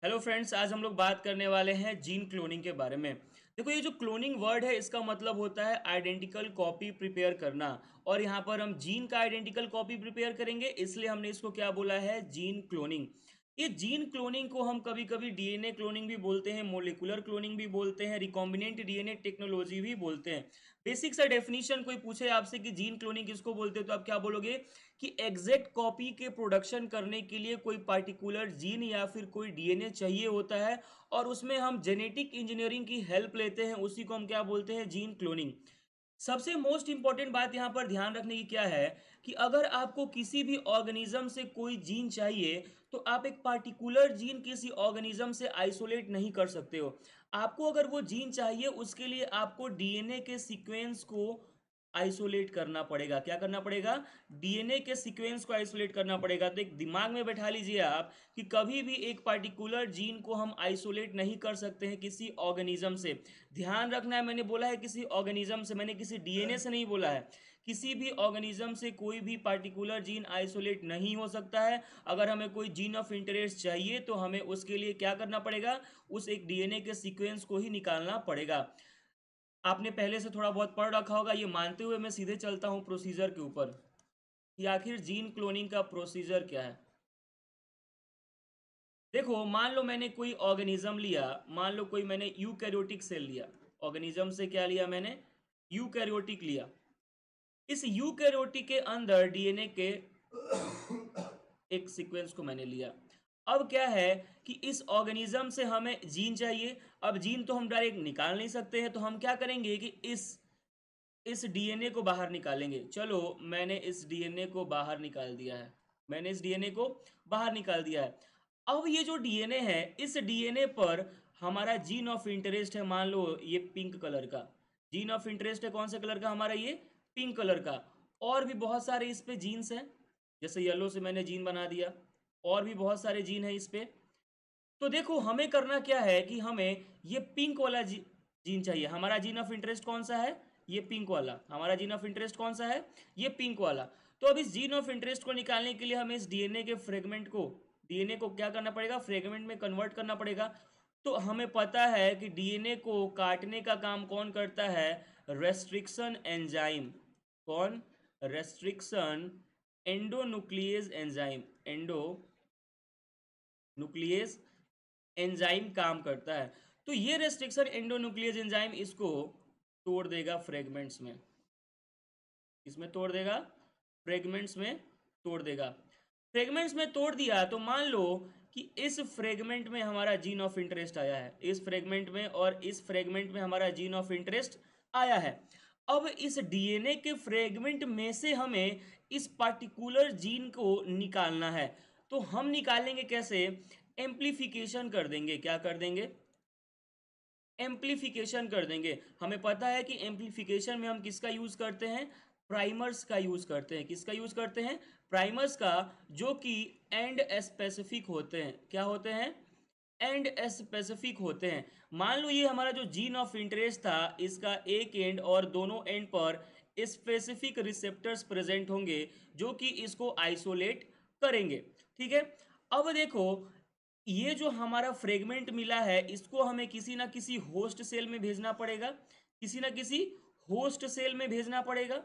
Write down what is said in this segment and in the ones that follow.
Hello friends, आज हम लोग बात करने वाले हैं जीन क्लोनिंग के बारे में। देखो, ये जो क्लोनिंग वर्ड है इसका मतलब होता है आइडेंटिकल कॉपी प्रिपेयर करना। और यहाँ पर हम जीन का आइडेंटिकल कॉपी प्रिपेयर करेंगे, इसलिए हमने इसको क्या बोला है, जीन क्लोनिंग। ये जीन क्लोनिंग को हम कभी कभी डीएनए क्लोनिंग भी बोलते हैं, मोलिकुलर क्लोनिंग भी बोलते हैं, रिकॉम्बिनेंट डीएनए टेक्नोलॉजी भी बोलते हैं। बेसिक सा डेफिनेशन कोई पूछे आपसे कि जीन क्लोनिंग किसको बोलते हैं, तो आप क्या बोलोगे कि एग्जैक्ट कॉपी के प्रोडक्शन करने के लिए कोई पार्टिकुलर जीन या फिर कोई डीएनए चाहिए होता है, और उसमें हम जेनेटिक इंजीनियरिंग की हेल्प लेते हैं, उसी को हम क्या बोलते हैं, जीन क्लोनिंग। सबसे मोस्ट इंपॉर्टेंट बात यहाँ पर ध्यान रखने की क्या है कि अगर आपको किसी भी ऑर्गेनिज्म से कोई जीन चाहिए, तो आप एक पार्टिकुलर जीन किसी ऑर्गेनिज्म से आइसोलेट नहीं कर सकते हो। आपको अगर वो जीन चाहिए, उसके लिए आपको डीएनए के सीक्वेंस को आइसोलेट करना पड़ेगा। क्या करना पड़ेगा? डीएनए के सीक्वेंस को आइसोलेट करना पड़ेगा। तो एक दिमाग में बैठा लीजिए आप कि कभी भी एक पार्टिकुलर जीन को हम आइसोलेट नहीं कर सकते हैं किसी ऑर्गेनिज्म से। ध्यान रखना है, मैंने बोला है किसी ऑर्गेनिज्म से, मैंने किसी डीएनए से नहीं बोला है। किसी भी ऑर्गेनिज्म से कोई भी पार्टिकुलर जीन आइसोलेट नहीं हो सकता है। अगर हमें कोई जीन ऑफ इंटरेस्ट चाहिए तो हमें उसके लिए क्या करना पड़ेगा, उस एक डीएनए के सीक्वेंस को ही निकालना पड़ेगा। आपने पहले से थोड़ा बहुत पढ़ रखा होगा, ये मानते हुए मैं सीधे चलता हूँ प्रोसीजर के ऊपर कि आखिर जीन क्लोनिंग का प्रोसीजर क्या है। देखो, मान लो मैंने कोई ऑर्गेनिज्म लिया, मान लो कोई मैंने यूकैरियोटिक सेल लिया। ऑर्गेनिज्म से क्या लिया मैंने? यूकैरियोटिक लिया। इस यूकैरियोटिक के अंदर डीएनए के एक सीक्वेंस को मैंने लिया। अब क्या है कि इस ऑर्गेनिज्म से हमें जीन चाहिए। अब जीन तो हम डायरेक्ट निकाल नहीं सकते हैं, तो हम क्या करेंगे कि इस डीएनए को बाहर निकालेंगे। चलो, मैंने इस डीएनए को बाहर निकाल दिया है। मैंने इस डीएनए को बाहर निकाल दिया है। अब ये जो डीएनए है, इस डीएनए पर हमारा जीन ऑफ इंटरेस्ट है। मान लो ये पिंक कलर का जीन ऑफ इंटरेस्ट है। कौन से कलर का? हमारा ये पिंक कलर का। और भी बहुत सारे इस पे जीन्स हैं, जैसे येलो से मैंने जीन बना दिया। और भी बहुत सारे जीन हैं इस पे। तो देखो, हमें करना क्या है कि हमें ये पिंक वाला जीन चाहिए। हमारा जीन ऑफ इंटरेस्ट कौन सा है? ये पिंक वाला। हमारा जीन ऑफ इंटरेस्ट कौन सा है? ये पिंक वाला। तो अब इस जीन ऑफ इंटरेस्ट को निकालने के लिए हमें इस डीएनए के फ्रेगमेंट को, डीएनए को क्या करना पड़ेगा, फ्रेगमेंट में कन्वर्ट करना पड़ेगा। तो हमें पता है कि डीएनए को काटने का काम कौन करता है? Restriction enzyme. कौन? Restriction endonuclease enzyme. Endonuclease enzyme काम करता है। तो ये रेस्ट्रिक्शन एंडोन्यूक्लियस एंजाइम इसको तोड़ देगा फ्रेगमेंट्स में। इसमें तोड़ देगा, फ्रेगमेंट्स में तोड़ देगा। फ्रेगमेंट्स में तोड़ दिया तो मान लो कि इस फ्रेगमेंट में हमारा जीन ऑफ इंटरेस्ट आया है, इस फ्रेगमेंट में, और इस फ्रेगमेंट में हमारा जीन ऑफ इंटरेस्ट आया है। अब इस डीएनए के फ्रेगमेंट में से हमें इस पार्टिकुलर जीन को निकालना है। तो हम निकालेंगे कैसे? एम्प्लीफिकेशन कर देंगे। क्या कर देंगे? एम्प्लीफिकेशन कर देंगे। हमें पता है कि एम्प्लीफिकेशन में हम किसका यूज करते हैं? प्राइमर्स का यूज करते हैं। किसका यूज करते हैं? प्राइमर्स का, जो कि एंड स्पेसिफिक होते हैं। क्या होते हैं? एंड स्पेसिफिक होते हैं। मान लो ये हमारा जो जीन ऑफ इंटरेस्ट था, इसका एक एंड और दोनों एंड पर स्पेसिफिक रिसेप्टर्स प्रेजेंट होंगे, जो कि इसको आइसोलेट करेंगे। ठीक है। अब देखो, ये जो हमारा फ्रेगमेंट मिला है, इसको हमें किसी ना किसी होस्ट सेल में भेजना पड़ेगा। किसी ना किसी होस्ट सेल में भेजना पड़ेगा।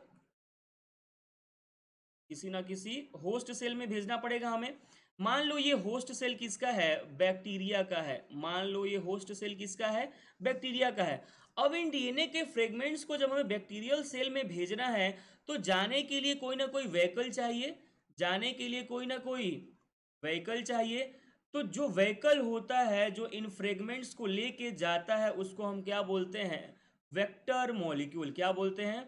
किसी ना किसी होस्ट सेल में भेजना पड़ेगा हमें। मान लो ये होस्ट सेल किसका है? बैक्टीरिया का है। मान लो ये होस्ट सेल किसका है? बैक्टीरिया का है। अब इन डीएनए के फ्रेगमेंट्स को जब हमें बैक्टीरियल सेल में भेजना है, तो जाने के लिए कोई ना कोई व्हीकल चाहिए। जाने के लिए कोई ना कोई व्हीकल चाहिए। तो जो व्हीकल होता है, जो इन फ्रेगमेंट्स को लेके जाता है, उसको हम क्या बोलते हैं? Vector molecule. क्या बोलते हैं?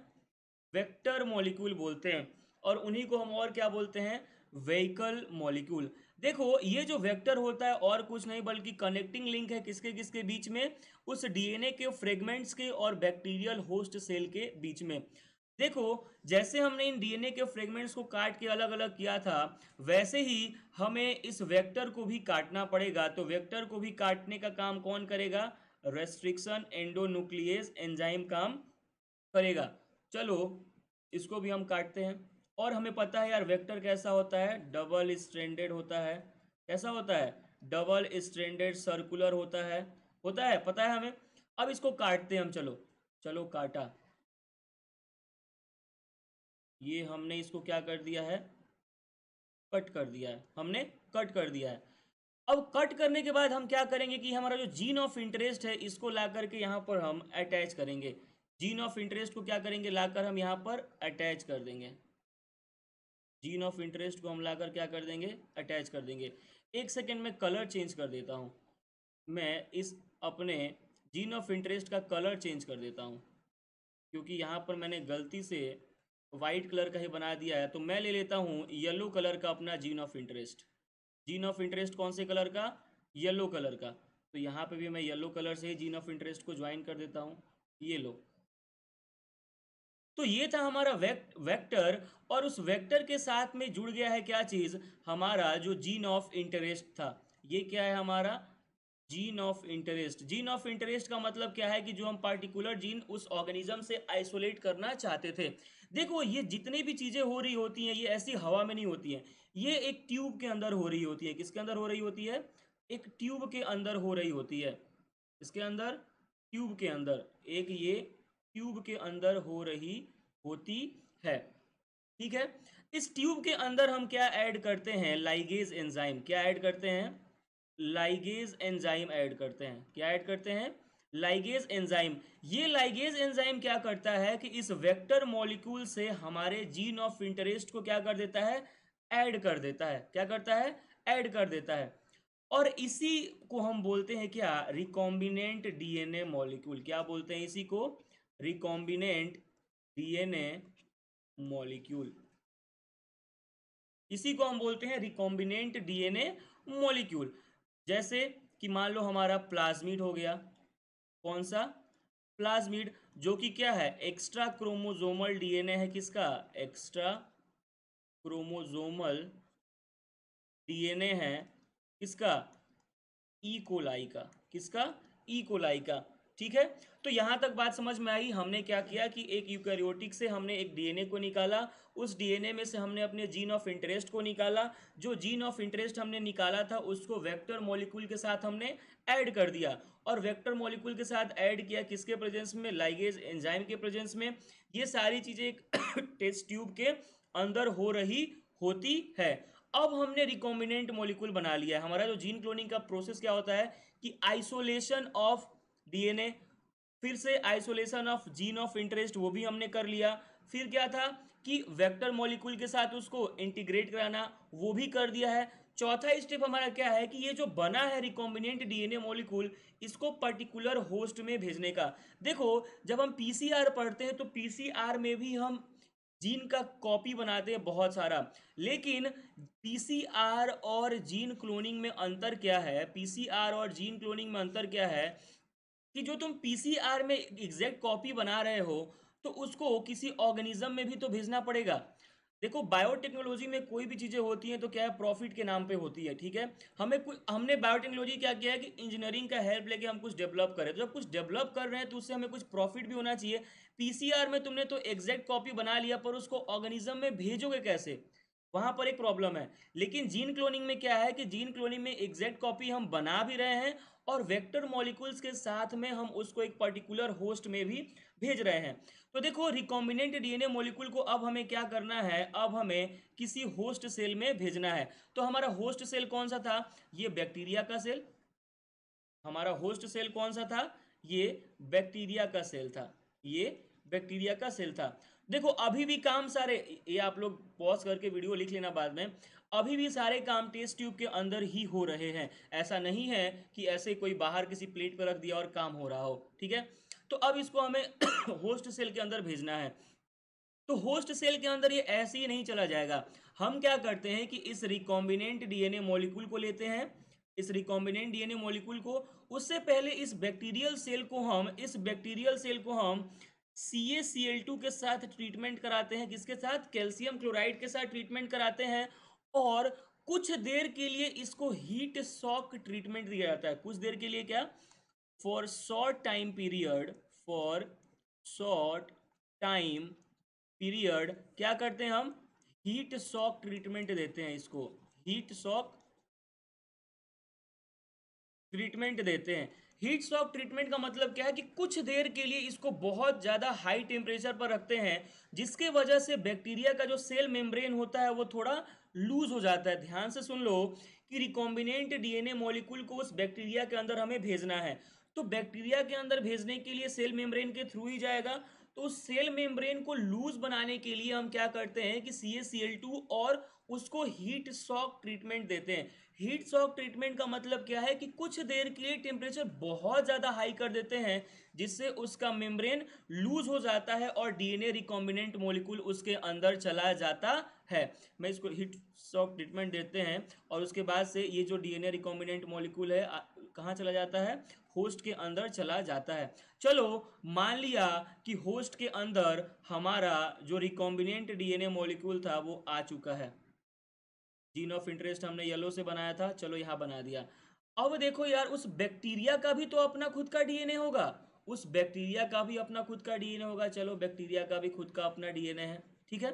वेक्टर मॉलिक्यूल बोलते हैं। और उन्हीं को हम और क्या बोलते हैं? Vehicle molecule. देखो, ये जो वेक्टर होता है और कुछ नहीं बल्कि कनेक्टिंग लिंक है किसके किसके बीच में? उस डीएनए के फ्रेगमेंट्स के और बैक्टीरियल होस्ट सेल के बीच में। देखो, जैसे हमने इन डीएनए के फ्रेगमेंट्स को काट के अलग अलग किया था, वैसे ही हमें इस वेक्टर को भी काटना पड़ेगा। तो वेक्टर को भी काटने का काम कौन करेगा? रेस्ट्रिक्शन एंडोन्यूक्लियस एंजाइम काम करेगा। चलो, इसको भी हम काटते हैं। और हमें पता है यार, वेक्टर कैसा होता है? डबल स्ट्रैंडेड होता है। कैसा होता है? डबल स्ट्रेंडेड सर्कुलर होता है, पता है हमें। अब इसको काटते हैं हम, चलो चलो काटा, ये हमने इसको क्या कर दिया है, कट कर दिया है, हमने कट कर दिया है। अब कट करने के बाद हम क्या करेंगे कि हमारा जो जीन ऑफ इंटरेस्ट है इसको ला करके यहाँ पर हम अटैच करेंगे। जीन ऑफ इंटरेस्ट को क्या करेंगे, लाकर हम यहाँ पर अटैच कर देंगे। जीन ऑफ इंटरेस्ट को हम लाकर क्या कर देंगे, अटैच कर देंगे। एक सेकेंड में कलर चेंज कर देता हूँ, मैं इस अपने जीन ऑफ इंटरेस्ट का कलर चेंज कर देता हूँ, क्योंकि यहाँ पर मैंने गलती से वाइट कलर का ही बना दिया है। तो मैं ले लेता हूँ येलो कलर का अपना gene of interest. Gene of interest कौन से कलर का, येलो कलर का। तो यहाँ पे भी मैं येलो कलर से ही जीन ऑफ इंटरेस्ट को ज्वाइन कर देता हूँ, ये लो। तो ये था हमारा वेक्टर, और उस वेक्टर के साथ में जुड़ गया है क्या चीज़, हमारा जो जीन ऑफ इंटरेस्ट था। ये क्या है हमारा, gene of interest. Gene of interest का मतलब क्या है कि जो हम पार्टिकुलर जीन उस ऑर्गेनिज्म से आइसोलेट करना चाहते थे। देखो ये जितनी भी चीज़ें हो रही होती हैं ये ऐसी हवा में नहीं होती हैं, ये एक ट्यूब के अंदर हो रही होती है। किसके अंदर हो रही होती है, एक ट्यूब के अंदर हो रही होती है। इसके अंदर, ट्यूब के अंदर, एक ये ट्यूब के अंदर हो रही होती है, ठीक है। इस ट्यूब के अंदर हम क्या ऐड करते हैं, लाइगेज एंजाइम। क्या ऐड करते हैं, लाइगेज एंजाइम ऐड करते हैं। क्या ऐड करते हैं, लाइगेज एंजाइम। ये लाइगेज एंजाइम क्या करता है कि इस वेक्टर मॉलिक्यूल से हमारे जीन ऑफ इंटरेस्ट को क्या कर देता है, ऐड कर देता है। क्या करता है, ऐड कर देता है। और इसी को हम बोलते हैं क्या, रिकॉम्बिनेंट डीएनए मॉलिक्यूल। क्या बोलते हैं इसी को, रिकॉम्बिनेंट डीएनए मॉलिक्यूल। इसी को हम बोलते हैं रिकॉम्बिनेंट डीएनए मॉलिक्यूल। जैसे कि मान लो हमारा प्लाज्मिड हो गया, कौन सा, प्लाज्मिड, जो कि क्या है, एक्स्ट्रा क्रोमोजोमल डीएनए है। किसका, एक्स्ट्रा क्रोमोजोमल डीएनए है, किसका, ई कोलाई का। किसका, ई कोलाई का, ठीक है। तो यहां तक बात समझ में आई। हमने क्या किया कि एक यूकैरियोटिक से हमने एक डीएनए को निकाला, उस डीएनए में से हमने अपने जीन ऑफ इंटरेस्ट को निकाला। जो जीन ऑफ इंटरेस्ट हमने निकाला था उसको वेक्टर मॉलिक्यूल के साथ हमने ऐड कर दिया, और वेक्टर मॉलिक्यूल के साथ ऐड किया किसके प्रेजेंस में, लाइगेज एंजाइम के प्रेजेंस में। ये सारी चीजें एक टेस्ट ट्यूब के अंदर हो रही होती है। अब हमने रिकॉम्बिनेंट मॉलिक्यूल बना लिया है। हमारा जो जीन क्लोनिंग का प्रोसेस क्या होता है कि आइसोलेशन ऑफ डीएनए, फिर से isolation of gene of interest, वो भी हमने कर लिया। फिर क्या था कि वेक्टर मॉलिक्यूल के साथ उसको इंटीग्रेट कराना, वो भी कर दिया है। चौथा स्टेप हमारा क्या है कि ये जो बना है रिकॉम्बिनेंट डीएनए मॉलिक्यूल, इसको पर्टिकुलर होस्ट में भेजने का। देखो जब हम पीसीआर पढ़ते हैं तो पीसीआर में भी हम जीन का कॉपी बनाते हैं बहुत सारा, लेकिन पीसीआर और जीन क्लोनिंग में अंतर क्या है, पीसीआर और जीन क्लोनिंग में अंतर क्या है कि जो तुम पीसीआर में एग्जैक्ट कॉपी बना रहे हो तो उसको किसी ऑर्गेनिज्म में भी तो भेजना पड़ेगा। देखो बायोटेक्नोलॉजी में कोई भी चीज़ें होती हैं तो क्या है, प्रॉफिट के नाम पे होती है, ठीक है। हमने बायोटेक्नोलॉजी क्या किया है कि इंजीनियरिंग का हेल्प लेके हम कुछ डेवलप करें, तो जब कुछ डेवलप कर रहे हैं तो उससे हमें कुछ प्रॉफिट भी होना चाहिए। पीसीआर में तुमने तो एग्जैक्ट कॉपी बना लिया पर उसको ऑर्गेनिज्म में भेजोगे कैसे, वहां पर एक प्रॉब्लम है। लेकिन जीन क्लोनिंग में क्या है कि जीन क्लोनिंग में एग्जैक्ट कॉपी हम बना भी रहे हैं, और वेक्टर मॉलिक्यूल्स के साथ में हम उसको एक पर्टिकुलर होस्ट में भी भेज रहे हैं। तो देखो रिकॉम्बिनेंट डीएनए मॉलिक्यूल को अब हमें क्या करना है, अब हमें किसी होस्ट सेल में भेजना है। तो हमारा होस्ट सेल कौन सा था, ये बैक्टीरिया का सेल। हमारा होस्ट सेल कौन सा था, ये बैक्टीरिया का सेल था, ये बैक्टीरिया का सेल था। देखो अभी भी काम सारे, ये आप लोग पॉज करके वीडियो लिख लेना बाद में, अभी भी सारे काम टेस्ट ट्यूब के अंदर ही हो रहे हैं। ऐसा नहीं है कि ऐसे कोई बाहर किसी प्लेट पर रख दिया और काम हो रहा हो, ठीक है। तो अब इसको हमें होस्ट सेल के अंदर भेजना है। तो होस्ट सेल के अंदर ये ऐसे ही नहीं चला जाएगा। हम क्या करते हैं कि इस रिकॉम्बिनेंट डीएनए मॉलिक्यूल को लेते हैं, इस रिकॉम्बिनेंट डीएनए मॉलिक्यूल को, उससे पहले इस बैक्टीरियल सेल को हम CaCl2 के साथ ट्रीटमेंट कराते हैं। किसके साथ, कैल्शियम क्लोराइड के साथ ट्रीटमेंट कराते हैं। और कुछ देर के लिए इसको हीट शॉक ट्रीटमेंट दिया जाता है। कुछ देर के लिए क्या, for short time period, for short time period क्या करते हैं हम, हीट शॉक ट्रीटमेंट देते हैं इसको, हीट शॉक ट्रीटमेंट देते हैं। हीट शॉक ट्रीटमेंट का मतलब क्या है कि कुछ देर के लिए इसको बहुत ज़्यादा हाई टेम्परेचर पर रखते हैं, जिसके वजह से बैक्टीरिया का जो सेल मेम्ब्रेन होता है वो थोड़ा लूज हो जाता है। ध्यान से सुन लो कि रिकॉम्बिनेंट डीएनए मॉलिक्यूल को उस बैक्टीरिया के अंदर हमें भेजना है, तो बैक्टीरिया के अंदर भेजने के लिए सेल मेम्ब्रेन के थ्रू ही जाएगा। तो उस सेल मेम्ब्रेन को लूज बनाने के लिए हम क्या करते हैं कि CaCl2 और उसको हीट शॉक ट्रीटमेंट देते हैं। हीट शॉक ट्रीटमेंट का मतलब क्या है कि कुछ देर के लिए टेम्परेचर बहुत ज़्यादा हाई कर देते हैं, जिससे उसका मेम्ब्रेन लूज हो जाता है और डीएनए रिकॉम्बिनेंट मॉलिक्यूल उसके अंदर चला जाता है। मैं इसको हीट शॉक ट्रीटमेंट देते हैं और उसके बाद से ये जो डीएनए रिकॉम्बिनेंट मॉलिक्यूल है कहाँ चला जाता है, होस्ट के अंदर चला जाता है। चलो मान लिया कि होस्ट के अंदर हमारा जो रिकॉम्बिनेंट डीएनए मॉलिक्यूल था वो आ चुका है। जीन ऑफ इंटरेस्ट हमने येलो से बनाया था, चलो यहाँ बना दिया। अब देखो यार, उस बैक्टीरिया का भी तो अपना खुद का डीएनए होगा, उस बैक्टीरिया का भी अपना खुद का डीएनए होगा। चलो बैक्टीरिया का भी खुद का अपना डीएनए है, ठीक है।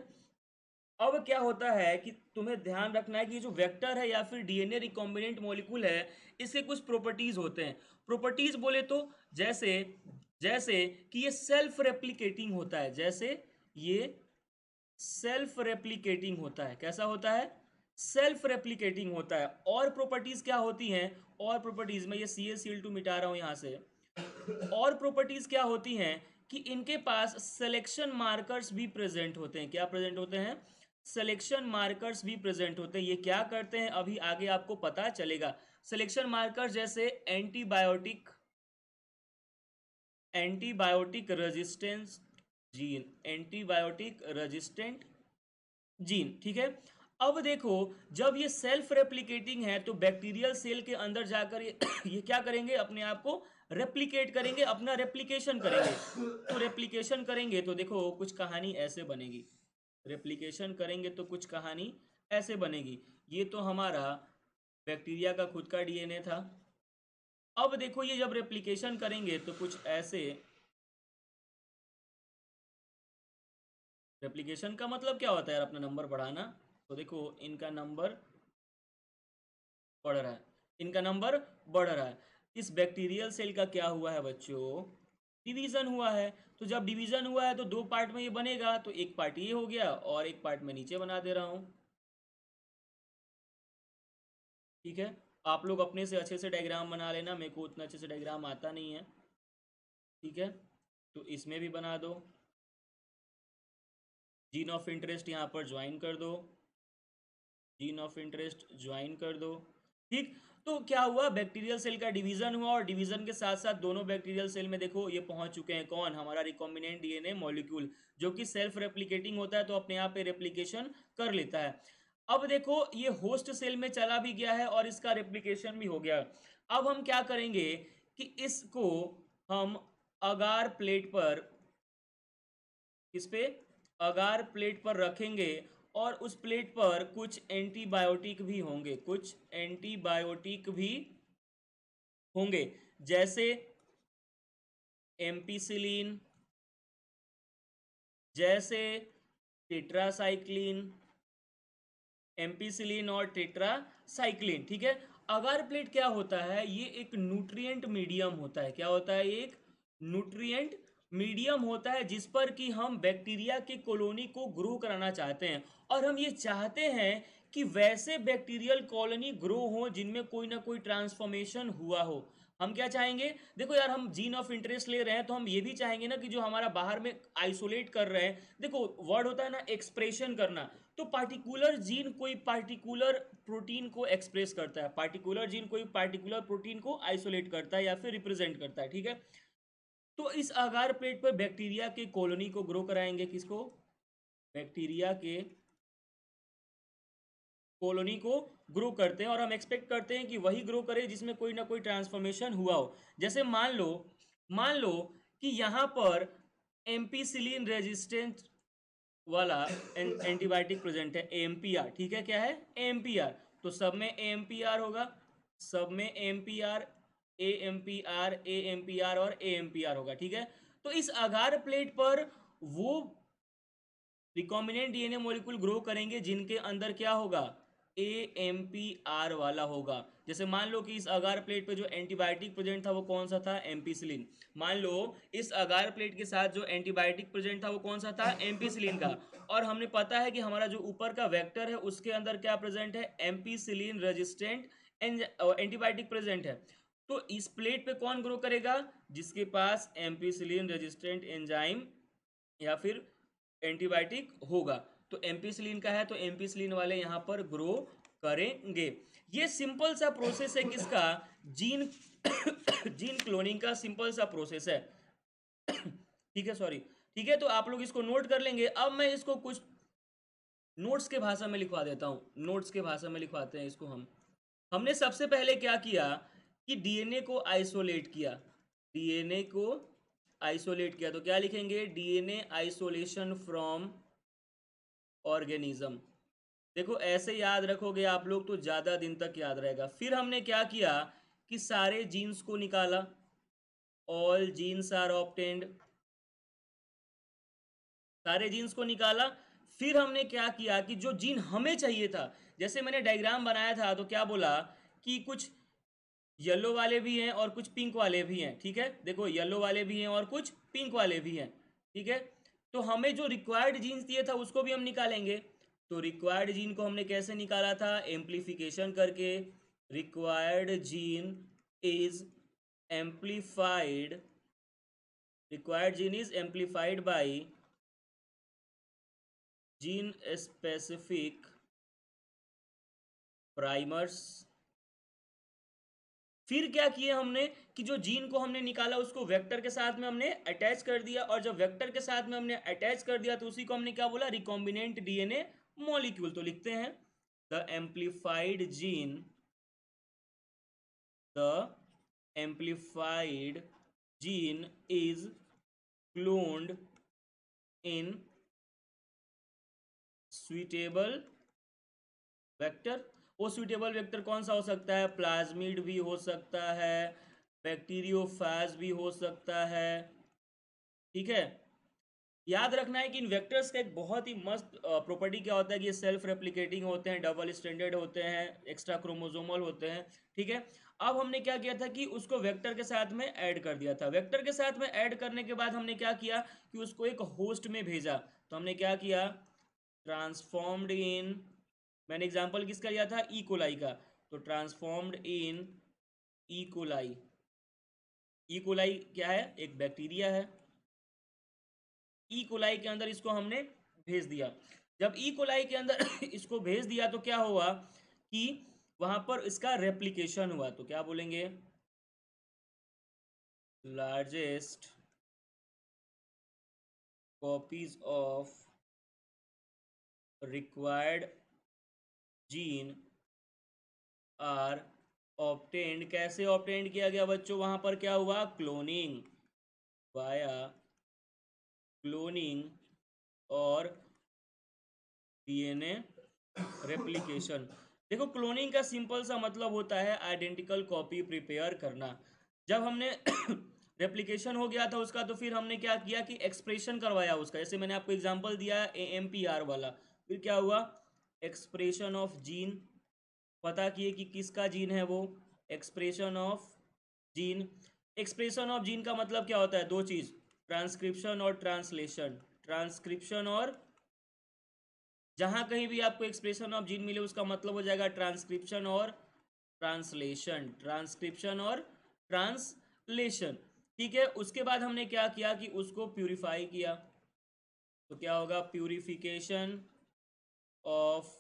अब क्या होता है कि तुम्हें ध्यान रखना है कि जो वेक्टर है या फिर डीएनए रिकॉम्बिनेंट मॉलिक्यूल है, इसके कुछ प्रॉपर्टीज होते हैं। प्रॉपर्टीज बोले तो जैसे जैसे कि ये सेल्फ रेप्लिकेटिंग होता है, जैसे ये सेल्फ रेप्लिकेटिंग होता है। कैसा होता है, सेल्फ रेप्लिकेटिंग होता है। और प्रॉपर्टीज क्या होती हैं, और प्रॉपर्टीज में ये CaCl2 मिटा रहा हूं यहां से। और प्रॉपर्टीज क्या होती हैं कि इनके पास सिलेक्शन मार्कर्स भी प्रेजेंट होते हैं। क्या प्रेजेंट होते हैं, सिलेक्शन मार्कर्स भी प्रेजेंट होते हैं। ये क्या करते हैं अभी आगे आपको पता चलेगा। सिलेक्शन मार्कर्स जैसे antibiotic antibiotic resistance gene, antibiotic resistant gene, ठीक है। अब देखो, जब ये सेल्फ रेप्लिकेटिंग है तो बैक्टीरियल सेल के अंदर जाकर ये क्या करेंगे, अपने आप को रेप्लिकेट करेंगे, अपना रेप्लिकेशन करेंगे। तो रेप्लिकेशन करेंगे तो देखो कुछ कहानी ऐसे बनेगी, रेप्लिकेशन करेंगे तो कुछ कहानी ऐसे बनेगी। ये तो हमारा बैक्टीरिया का खुद का डीएनए था। अब देखो ये जब रेप्लिकेशन करेंगे तो कुछ ऐसे, रेप्लिकेशन का मतलब क्या होता है यार, अपना नंबर बढ़ाना। तो देखो इनका नंबर बढ़ रहा है, इनका नंबर बढ़ रहा है। इस बैक्टीरियल सेल का क्या हुआ है बच्चों, डिवीजन हुआ है। तो जब डिवीजन हुआ है तो दो पार्ट में ये बनेगा, तो एक पार्ट ये हो गया और एक पार्ट में नीचे बना दे रहा हूँ, ठीक है। आप लोग अपने से अच्छे से डायग्राम बना लेना, मेरे को उतना अच्छे से डायग्राम आता नहीं है, ठीक है। तो इसमें भी बना दो, जीन ऑफ इंटरेस्ट यहाँ पर ज्वाइन कर दो, जीन ऑफ इंटरेस्ट ज्वाइन कर दो, ठीक। तो क्या हुआ, बैक्टीरियल सेल का डिवीजन हुआ और डिवीजन के साथ साथ दोनों बैक्टीरियल सेल में देखो ये पहुंच चुके हैं, कौन, हमारा रिकॉम्बिनेंट डीएनए मॉलिक्यूल, जो कि सेल्फ रेप्लिकेटिंग होता है तो अपने आप पे रेप्लिकेशन कर लेता है। अब देखो ये होस्ट सेल में चला भी गया है और इसका रेप्लिकेशन भी हो गया। अब हम क्या करेंगे कि इसको हम अगार प्लेट पर, इस पे अगार प्लेट पर रखेंगे और उस प्लेट पर कुछ एंटीबायोटिक भी होंगे, कुछ एंटीबायोटिक भी होंगे, जैसे एम्पिसिलिन, जैसे टेट्रासाइक्लिन, एम्पिसिलिन और टेट्रासाइक्लिन, ठीक है। अगार प्लेट क्या होता है, ये एक न्यूट्रिएंट मीडियम होता है। क्या होता है, ये एक न्यूट्रिएंट मीडियम होता है जिस पर कि हम बैक्टीरिया की कॉलोनी को ग्रो कराना चाहते हैं। और हम ये चाहते हैं कि वैसे बैक्टीरियल कॉलोनी ग्रो हो जिनमें कोई ना कोई ट्रांसफॉर्मेशन हुआ हो। हम क्या चाहेंगे, देखो यार, हम जीन ऑफ इंटरेस्ट ले रहे हैं तो हम ये भी चाहेंगे ना कि जो हमारा बाहर में आइसोलेट कर रहे हैं, देखो वर्ड होता है ना एक्सप्रेशन करना, तो पार्टिकुलर जीन कोई पार्टिकुलर प्रोटीन को एक्सप्रेस करता है, पार्टिकुलर जीन कोई पार्टिकुलर प्रोटीन को आइसोलेट करता है या फिर रिप्रेजेंट करता है, ठीक है। तो इस आगार प्लेट पर बैक्टीरिया के कॉलोनी को ग्रो कराएंगे, किसको, बैक्टीरिया के कॉलोनी को ग्रो करते हैं और हम एक्सपेक्ट करते हैं कि वही ग्रो करे जिसमें कोई ना कोई ट्रांसफॉर्मेशन हुआ हो। जैसे मान लो कि यहाँ पर एम्पीसिलिन रेजिस्टेंट वाला एंटीबायोटिक प्रेजेंट है, AMPR, ठीक है। क्या है, AMPR, तो सब में AMPR होगा, सब में AMPR, AMPR, AMPR और AMPR होगा, ठीक है। तो इस आगार प्लेट पर वो रिकॉम्बिनेंट डीएनए मॉलिक्यूल ग्रो करेंगे जिनके अंदर क्या होगा, AMPR वाला होगा। जैसे मान लो कि इस अगार प्लेट पे जो एंटीबायोटिक प्रेजेंट था वो कौन सा था, एम्पिसिलिन। मान लो इस अगार प्लेट के साथ जो एंटीबायोटिक प्रेजेंट था वो कौन सा था, एम्पिसिलिन का। और हमने पता है कि हमारा जो ऊपर का वेक्टर है उसके अंदर क्या प्रेजेंट है, एम्पिसिलिन रेजिस्टेंट एंटीबायोटिक प्रेजेंट है। तो इस प्लेट पे कौन ग्रो करेगा, जिसके पास एम्पिसिलिन रेजिस्टेंट एंजाइम या फिर एंटीबायोटिक होगा। तो एम्पिसिलिन का है तो एम्पिसिलिन वाले यहाँ पर ग्रो करेंगे। ये सिंपल सा प्रोसेस है किसका, जीन जीन क्लोनिंग का सिंपल सा प्रोसेस है। ठीक है, सॉरी। ठीक है, तो आप लोग इसको नोट कर लेंगे। अब मैं इसको कुछ नोट्स के भाषा में लिखवा देता हूँ, नोट्स के भाषा में लिखवाते हैं इसको हम। हमने सबसे पहले क्या किया कि डीएनए को आइसोलेट किया, डीएनए को आइसोलेट किया। तो क्या लिखेंगे, डीएनए आइसोलेशन फ्रॉम ऑर्गेनिज्म। देखो ऐसे याद रखोगे आप लोग तो ज़्यादा दिन तक याद रहेगा। फिर हमने क्या किया कि सारे जीन्स को निकाला, ऑल जीन्स आर ऑब्टेन्ड, सारे जीन्स को निकाला। फिर हमने क्या किया कि जो जीन हमें चाहिए था, जैसे मैंने डायग्राम बनाया था तो क्या बोला कि कुछ येलो वाले भी हैं और कुछ पिंक वाले भी हैं। ठीक है, देखो येलो वाले भी हैं और कुछ पिंक वाले भी हैं। ठीक है, तो हमें जो रिक्वायर्ड जीन्स दिए था उसको भी हम निकालेंगे। तो रिक्वायर्ड जीन को हमने कैसे निकाला था, एम्प्लीफिकेशन करके। Required gene is amplified, required gene is amplified by gene specific primers. फिर क्या किया हमने कि जो जीन को हमने निकाला उसको वेक्टर के साथ में हमने अटैच कर दिया, और जब वेक्टर के साथ में हमने अटैच कर दिया तो उसी को हमने क्या बोला, रिकॉम्बिनेंट डीएनए मॉलिक्यूल। तो लिखते हैं the amplified gene, the amplified gene is cloned in suitable vector. वो सुइटेबल वेक्टर कौन सा हो सकता है, प्लाज्मिड भी हो सकता है, बैक्टीरियोफेज भी हो सकता है। ठीक है, याद रखना है कि इन वेक्टर्स का एक बहुत ही मस्त प्रॉपर्टी क्या होता है कि ये सेल्फ रेप्लिकेटिंग होते हैं, डबल स्टैंडर्ड होते हैं, एक्स्ट्रा क्रोमोसोमल होते हैं। ठीक है, अब हमने क्या किया था कि उसको वेक्टर के साथ में ऐड कर दिया था। वेक्टर के साथ में ऐड करने के बाद हमने क्या किया कि उसको एक होस्ट में भेजा। तो हमने क्या किया, ट्रांसफॉर्म्ड इन, मैंने एग्जांपल किसका लिया था, ई कोलाई का। तो ट्रांसफॉर्म्ड इन ई कोलाई। ई कोलाई क्या है, एक बैक्टीरिया है। ई कोलाई के अंदर इसको हमने भेज दिया। जब ई कोलाई के अंदर इसको भेज दिया तो क्या हुआ कि वहां पर इसका रेप्लिकेशन हुआ। तो क्या बोलेंगे, largest copies of required gene are obtained. कैसे ऑब्टेन्ड किया गया बच्चों, वहां पर क्या हुआ, क्लोनिंग, वाया क्लोनिंग और डीएनए रेप्लिकेशन। देखो क्लोनिंग का सिंपल सा मतलब होता है आइडेंटिकल कॉपी प्रिपेयर करना। जब हमने रेप्लिकेशन हो गया था उसका तो फिर हमने क्या किया कि एक्सप्रेशन करवाया उसका। जैसे मैंने आपको एग्जांपल दिया AMPR वाला। फिर क्या हुआ, एक्सप्रेशन ऑफ जीन, पता किए कि किसका जीन है वो, expression of gene. Expression of gene का मतलब क्या होता है, दो चीज़, ट्रांसक्रिप्शन और ट्रांसलेशन। ट्रांसक्रिप्शन और, जहां कहीं भी आपको एक्सप्रेशन ऑफ जीन मिले उसका मतलब हो जाएगा ट्रांसक्रिप्शन और ट्रांसलेशन, ट्रांसक्रिप्शन और ट्रांसलेशन। ठीक है, उसके बाद हमने क्या किया कि उसको प्यूरिफाई किया। तो क्या होगा, प्यूरिफिकेशन ऑफ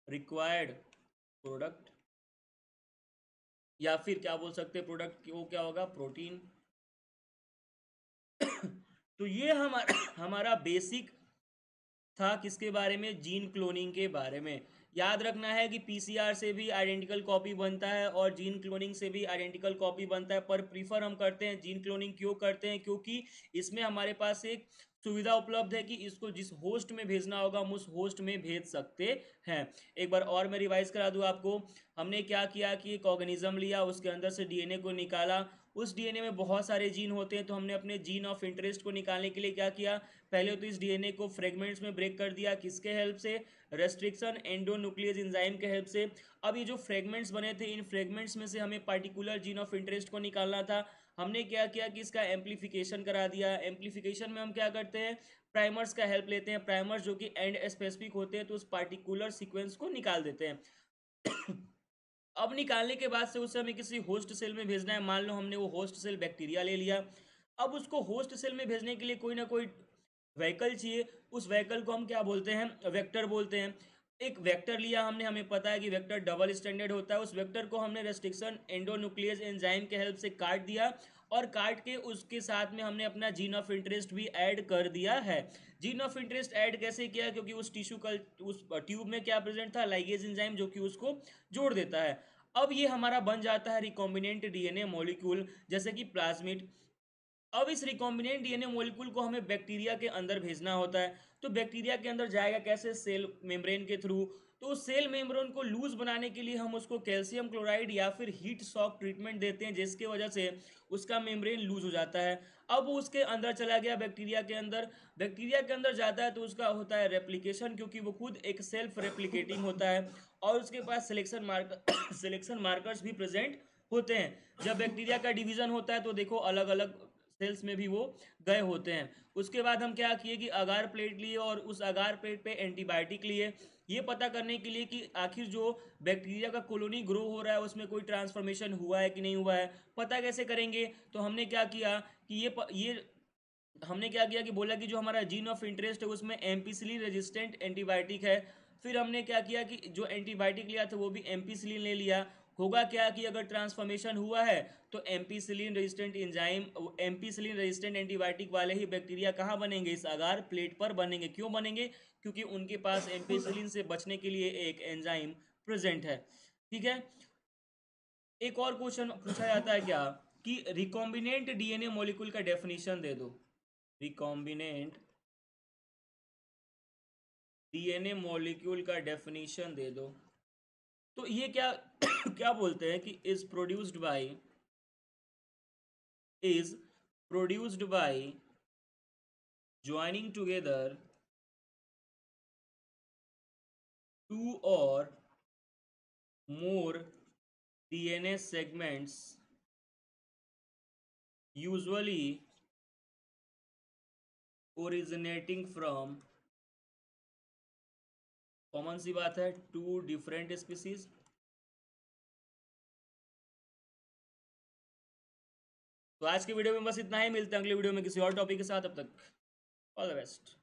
रिक्वायर्ड प्रोडक्ट, या फिर क्या बोल सकते हैं प्रोडक्ट वो क्या होगा, प्रोटीन। तो ये हमारा हमारा बेसिक था किसके बारे में, जीन क्लोनिंग के बारे में। याद रखना है कि पीसीआर से भी आइडेंटिकल कॉपी बनता है और जीन क्लोनिंग से भी आइडेंटिकल कॉपी बनता है, पर प्रीफर हम करते हैं जीन क्लोनिंग। क्यों करते हैं, क्योंकि इसमें हमारे पास एक सुविधा उपलब्ध है कि इसको जिस होस्ट में भेजना होगा हम उस होस्ट में भेज सकते हैं। एक बार और मैं रिवाइज करा दूं आपको। हमने क्या किया कि एक ऑर्गेनिज्म लिया, उसके अंदर से डीएनए को निकाला। उस डीएनए में बहुत सारे जीन होते हैं, तो हमने अपने जीन ऑफ इंटरेस्ट को निकालने के लिए क्या किया, पहले तो इस डीएनए को फ्रेगमेंट्स में ब्रेक कर दिया। किसके हेल्प से, रेस्ट्रिक्शन एंडोन्यूक्लियस एंजाइम के हेल्प से। अब ये जो फ्रेगमेंट्स बने थे, इन फ्रेगमेंट्स में से हमें पर्टिकुलर जीन ऑफ इंटरेस्ट को निकालना था। हमने क्या किया कि इसका एम्पलीफिकेशन करा दिया। एम्पलीफिकेशन में हम क्या करते हैं, प्राइमर्स का हेल्प लेते हैं। प्राइमर्स जो कि एंड स्पेसिफिक होते हैं, तो उस पार्टिकुलर सीक्वेंस को निकाल देते हैं। अब निकालने के बाद से उसे हमें किसी होस्ट सेल में भेजना है। मान लो हमने वो होस्ट सेल बैक्टीरिया ले लिया। अब उसको होस्ट सेल में भेजने के लिए कोई ना कोई व्हीकल चाहिए। उस व्हीकल को हम क्या बोलते हैं, वेक्टर बोलते हैं। एक वेक्टर लिया हमने, हमें पता है कि वेक्टर डबल स्टैंडर्ड होता है। उस वेक्टर को हमने रेस्ट्रिक्शन एंडोन्यूक्लियस एंजाइम के हेल्प से काट दिया, और काट के उसके साथ में हमने अपना जीन ऑफ इंटरेस्ट भी ऐड कर दिया है। जीन ऑफ इंटरेस्ट ऐड कैसे किया, क्योंकि उस टिश्यू का उस ट्यूब में क्या प्रेजेंट था, लाइगेज एंजाइम, जो कि उसको जोड़ देता है। अब ये हमारा बन जाता है रिकॉम्बिनेंट डीएनए मॉलिक्यूल, जैसे कि प्लाज्मिड। अब इस रिकॉम्बिनेंट डीएनए मॉलिक्यूल को हमें बैक्टीरिया के अंदर भेजना होता है। तो बैक्टीरिया के अंदर जाएगा कैसे, सेल मेम्ब्रेन के थ्रू। तो सेल मेम्ब्रेन को लूज बनाने के लिए हम उसको कैल्शियम क्लोराइड या फिर हीट शॉक ट्रीटमेंट देते हैं, जिसकी वजह से उसका मेम्ब्रेन लूज हो जाता है। अब वो उसके अंदर चला गया, बैक्टीरिया के अंदर। बैक्टीरिया के अंदर जाता है तो उसका होता है रेप्लिकेशन, क्योंकि वो खुद एक सेल्फ रेप्लिकेटिंग होता है। और उसके पास सिलेक्शन मार्कर सिलेक्शन मार्कर्स भी प्रेजेंट होते हैं। जब बैक्टीरिया का डिवीजन होता है तो देखो अलग अलग सेल्स में भी वो गए होते हैं। उसके बाद हम क्या किए कि अगार प्लेट लिए, और उस अगार प्लेट पे एंटीबायोटिक लिए, ये पता करने के लिए कि आखिर जो बैक्टीरिया का कॉलोनी ग्रो हो रहा है उसमें कोई ट्रांसफॉर्मेशन हुआ है कि नहीं हुआ है। पता कैसे करेंगे, तो हमने क्या किया कि ये हमने क्या किया कि बोला कि जो हमारा जीन ऑफ इंटरेस्ट है उसमें एम्पीसिलिन रेजिस्टेंट एंटीबायोटिक है। फिर हमने क्या किया कि जो एंटीबायोटिक लिया था वो भी एम्पीसिलिन ले लिया। होगा क्या कि अगर ट्रांसफॉर्मेशन हुआ है तो ampicillin resistant enzyme, ampicillin resistant antibiotic वाले ही बैक्टीरिया कहाँ बनेंगे, इस अगार प्लेट पर बनेंगे। क्यों बनेंगे, क्योंकि उनके पास एम्पीसिलिन से बचने के लिए एक एंजाइम प्रेजेंट है। ठीक है। एक और क्वेश्चन पूछा जाता है क्या, कि रिकॉम्बिनेंट डीएनए मॉलिक्यूल का डेफिनेशन दे दो। रिकॉम्बिनेंट डीएनए मॉलिक्यूल का डेफिनेशन दे दो। तो ये क्या क्या बोलते हैं कि is produced by joining together two और more DNA segments, usually originating from, common सी बात है, टू डिफरेंट स्पीसीज। तो आज के वीडियो में बस इतना ही, मिलते हैं अगले वीडियो में किसी और टॉपिक के साथ। अब तक ऑल द बेस्ट।